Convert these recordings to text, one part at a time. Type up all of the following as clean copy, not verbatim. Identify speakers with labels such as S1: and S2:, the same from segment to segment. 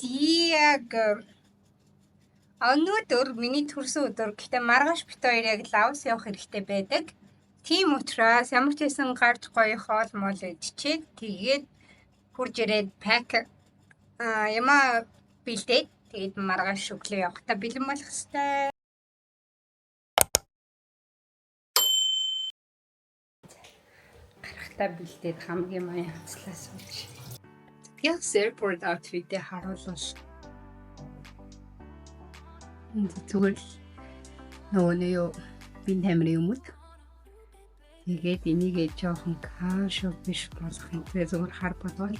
S1: Зиагэр. Өнөөдөр миний төрсөн өдөр гэхдээ маргааш бит хоёр яг Лаос явах хэрэгтэй байдаг. Тийм учраас ямар ч байсан гарч гоё хоол мол идчихээд тэгээд хурж ирээд пак ямаа бэлдээд тэгээд маргааш өглөө явахдаа бэлэн болох хэрэгтэй. Гарахтаа бэлдээд хамгийн маяг хацлаа сууж. Яг airport outfit-ийг харуулвал зүгээр нөгөө нь юу бин тамирын юмуд. Тэгээд энийгээ жоохон кашо биш болох юм. Тэгээ зүгээр хар бодвол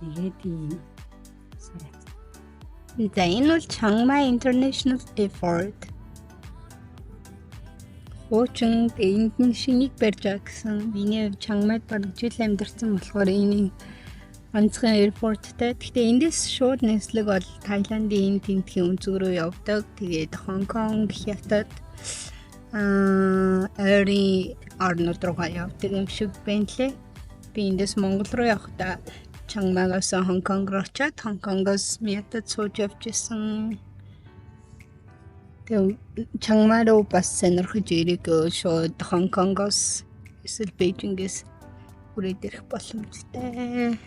S1: тэгээд ийм сарай. За энэ бол Чангмай International Airport. Хуучин энд нь шинийг барьж байгаа гэсэн. Миний Чангмайд бараг жил амьдарсан болохоор энэ ганцхан airportтай. Гэхдээ эндээс шууд нислэг бол Таиландын тентхийн өнцөг рүү явдаг. Тэгээд Хонконг, Хятад ойрын орнууд руугаа явдаг юм шиг байна лээ. Би эндээс Монгол руу явахдаа Чангмайгаас Хонконг руу очиад Хонконгоос Мятад сууж явж исэн. Тэгээд Чангмай руу бас сонирхож ирээгүй шууд Хонконгоос эсвэл Бээжингээс хүрээд ирэх боломжтой.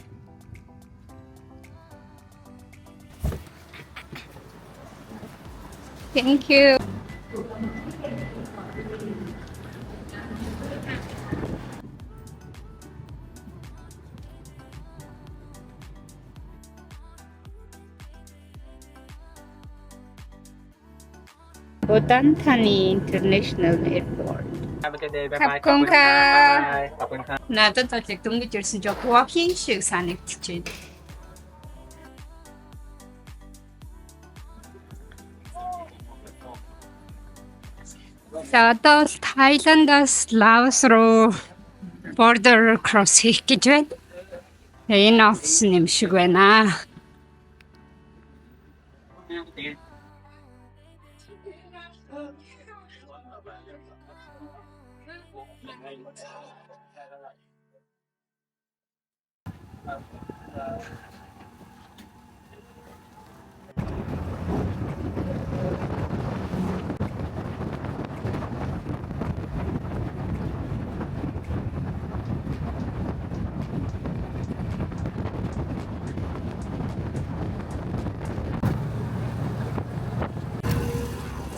S1: Thank you. Bodantani International Airport.
S2: Have a good day. Bye bye.
S1: Kapkong ka.
S2: Kapkong ka.
S1: Надад бол дөнгөж ирсэн жоо walking шиг санагдчихэв. За одоо Таиландаас Лаос руу border cross хийх гэж байна. Энэ офис юм шиг байна.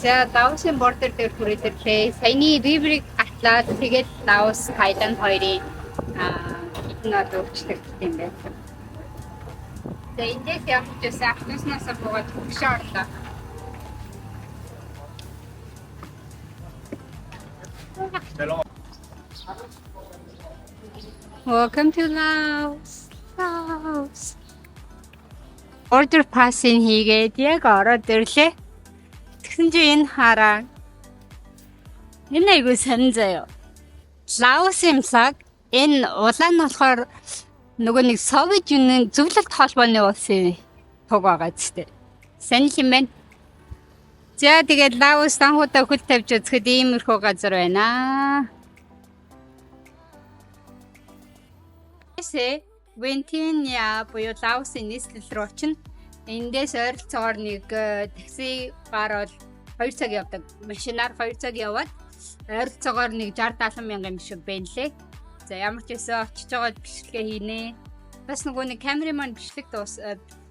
S1: За Лаосын бордер дээр хүрээд ирлээ. Саяны риврийг атлаад тэгээд Лаос, Таиланд хоёрын хитэн одоо өвчлөгдсөн юм байна. За эндээс явж байсан автобуснаас буугаад хөшөө орлоо. Welcome to Laos. Laos. Border pass-ing хийгээд яг ороод ирлээ. Тэгсэн чинь энэ хараа. Энэ айгүй сонин заяа. Лаос юмсаг энэ улаан нь болохоор нөгөө нэг Совет Юнион зөвлөлт холбооны улсын туг байгаа зү. Сонин юм байна. За тэгээд Лаос танхуудаа хөл тавьж үзэхэд иймэрхүү газар байна. Эсэ Вентиня буюу Лаосын нийслэл рүү очино. Эндээс ойролцоогоор нэг такси гарвал 2 цаг явдаг. Машинаар 2 цаг яваад ойролцоогоор нэг 60-70 мянган юм шиг байна лээ. За ямар ч байсан очиж байгаа бичлэгээ хийнэ. Бас нөгөө нэг камераман бичлэг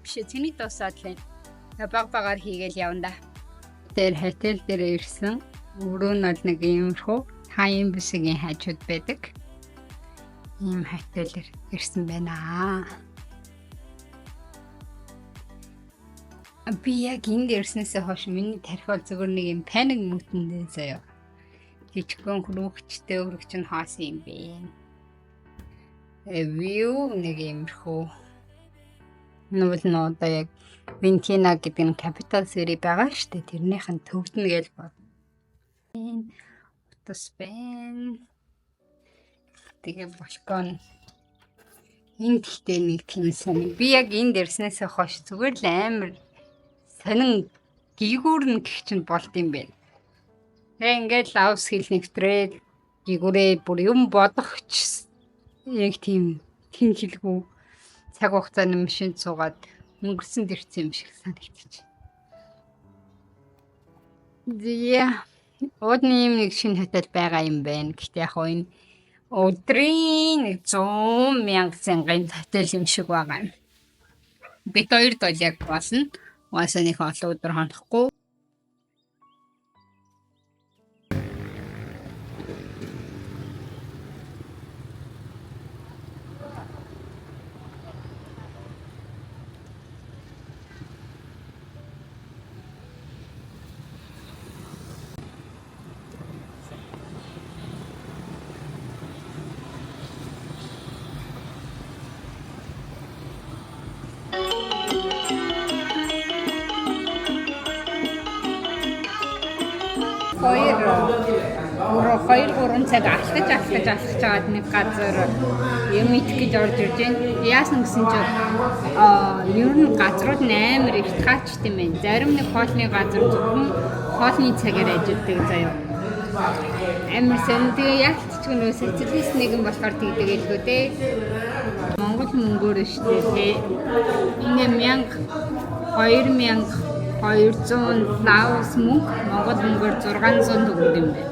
S1: цэнийг дуусаад лээ. Баг-багаар хийгээл явна да. Тэр хотел дээр ирсэн. Өрөө нь бол нэг иймэрхүү хаан бисгийн хажууд байдаг. Ийм хотелээр ирсэн байна. Би яг энд ирснээсээ хойш миний тархиол зүгээр нэг юм паник мөтөндөө заяа. Жижигхэн хөрөгчтэй өргөч нь хаасан юм бэ. View нэг юмрхүү. Нүгэл нь одоо яг Вентина гэдэг нь capital city байгаа шүү дээ. Тэрнийх нь төвдөн гэж бод. Утас байна. Тэгээ балкон. Энд ихтэй нэг тийм сонир. Би яг энд ирснээсээ хойш зүгээр л амар сонин гигүүрнэ гэх чинь болд юм байна. Тэгээ ингээд Лаос хэл нэвтрээд гигүүрээ бүр юм бодохч яг тийм хэлгүй цаг хугацааны машин суугаад өнгөрсөн дэрцэн юм шиг санагдчих. Зя одны юм нэг шинэ хотел байгаа юм байна. Гэхдээ яг энэ өдрийн 100,000 цэнгийн хотел юм шиг байгаа юм. Бид хоёр бол яг болно. Угаасаа нэг олон өдөр хонхгүй. Хоёр гурван цаг алхаж аваад нэг газар юм идэх гэж орж ирж байна. Яасан гэсэн чинь ер нь газрууд амар их таачт юм байна. Зарим нэг хоолны газар зөвхөн хоолны цагаар ажилладаг заяа. Амар сэн тэгээ яалтч гэнэ социалист нэгэн болохоор тэгдэг илүү дээ. Монгол мөнгөөр шүү дээ. Ингээ 2200 лаос мөнгө Монгол мөнгөөр 600 төгрөг юм байна.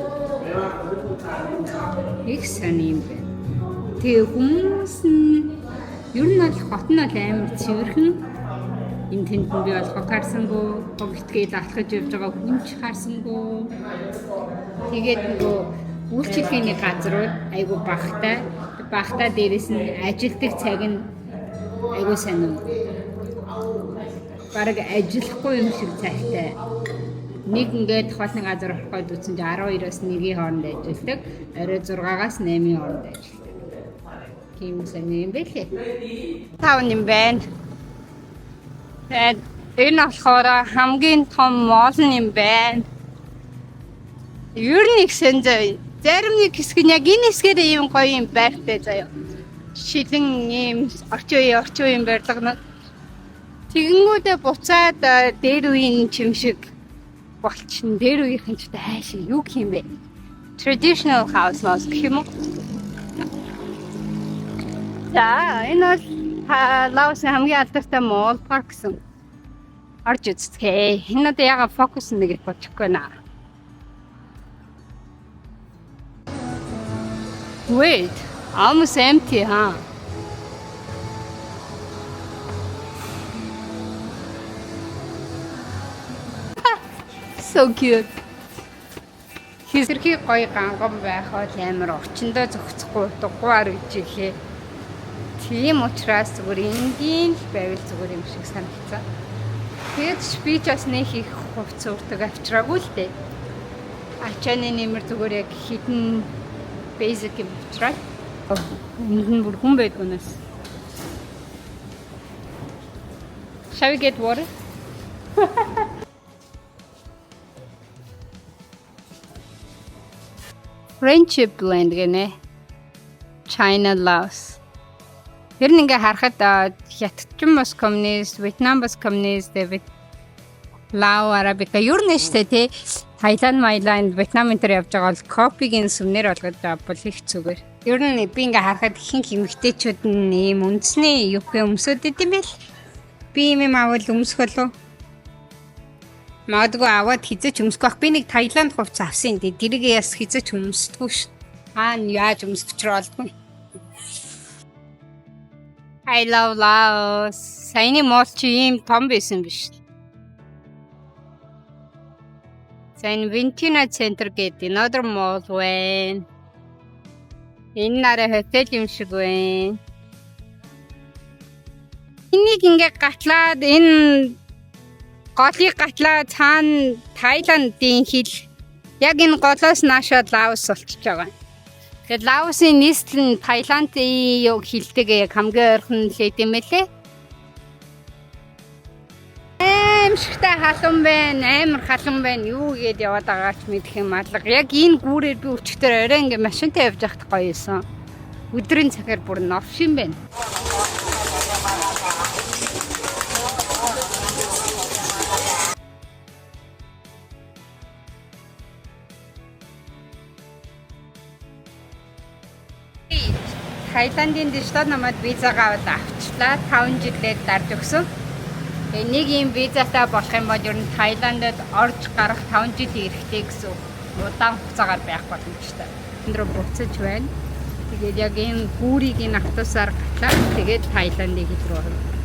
S1: Их сони юм байна. Тэгээ хүмүүс нь ер нь бол хот нь бол амар цэвэрхэн. Энэ тэнд би бол хот харсангүй, богтгээд алхаж явж байгаа хүн ч харсангүй. Тэгээд нөгөө үйлчлэгээний газрууд айгу багтаа дээрээс нь ажилтдаг цаг нь айгу сонин. Бараг ажиллахгүй юм шиг цайтай. Нэг ингээд хоолны газар ороход үсэн чи 12-оос 1-ийн хооронд ажилладаг. Орой 6-аас 8-ийн хооронд ажилладаг. Тийм сони юм бэлээ. Таун юм байна. Тэгээд энэ болохоор хамгийн том мол юм байна. Ер нь их сэнзэ. Зарим нэг хэсэг нь яг энэ хэсгээр ийм гоё юм байртай заяа. Шилэн ийм орчин үеийн барилга. Тэгэнгүүтээ буцаад дээр үеийн чим шиг болчихно. Дээр үеийнхэн ч хайш юу гэх юм бэ? Traditional house гэх юм уу? За, энэ бол Лаосын хамгийн алдартай mall park гэсэн. Орж үзтгээ. Энэ одоо яга фокус нэг бочихгүй наа. Wait, almost empty, huh? So cute. Хэрхий гоё ганган байхад амар орчиндөө зохицохгүй дугуйар үжиглээ. Тийм учраас зүгээр энгийн л байвал зүгээр юм шиг санагцсан. Тэгээд би ч бас нэг их хувц уртаг авчраагүй л дээ. Ачааны нэмэр зүгээр яг хитэн basic юм авчраа. Энд нь бүр хүн байдгүй нас. Shall we get water? Friendship blend гэнэ. China Laos. Ер нь ингээ харахад Хятадчин бас коммунист, Вьетнам бас коммунист, Лао, Арабика ер нь штэ тий. Тайланд, Майланд, Вьетнам энэ төр явж байгаа бол копигийн сүмнэр болгож бол их зүгээр. Ер нь би ингээ харахад ихэнх эмэгтэйчүүд нь ийм үндэсний юух өмсөд идэм байл. Би юм авал өмсөх болов. Магадгүй аваад хизээч өмсөх байх. Би нэг Тайланд хувцас авсан. Тэрийг яс хизээч өмсдөггүй ш. Яаж өмсөх ч болдгүй. I love Laos. Саяны мол чи ийм том байсан биш. Сайн Винтина центр гэдэг another mall байна. Энэ нараа хотел юм шиг байна. Энийг ингээ гатлаад энэ голыг гатлаа цаана Тайландын хил яг энэ голоос наашаа Лаос болчихж байгаа. Тэгээд Лаосын нийслэл нь Тайландын юу хилдэг яг хамгийн ойрхон л юм лээ. Аимшигтай халуун байна, амар халуун байна. Юу гээд яваад байгаач мэдэх юм алга. Яг энэ гүүрээр би өчтөр орой ингээ машинтай явж байхад гоё юусан. Өдрийн цагаар бүр новшин байна. Тайландын дэштад намайг визагаа авчлаа. 5 жилээр дарж өгсөн. Нэг юм визатай болох юм бол ер нь Таиландд орж гарах 5 жил ирэхтэй гэсэн удаан хугацаагаар байх боломжтой. Энд рүү буцаж байна. Тэгээд яг энэ гүүрийг энэ автобусаар гатлаа. Тэгээд Таиландын хэл рүү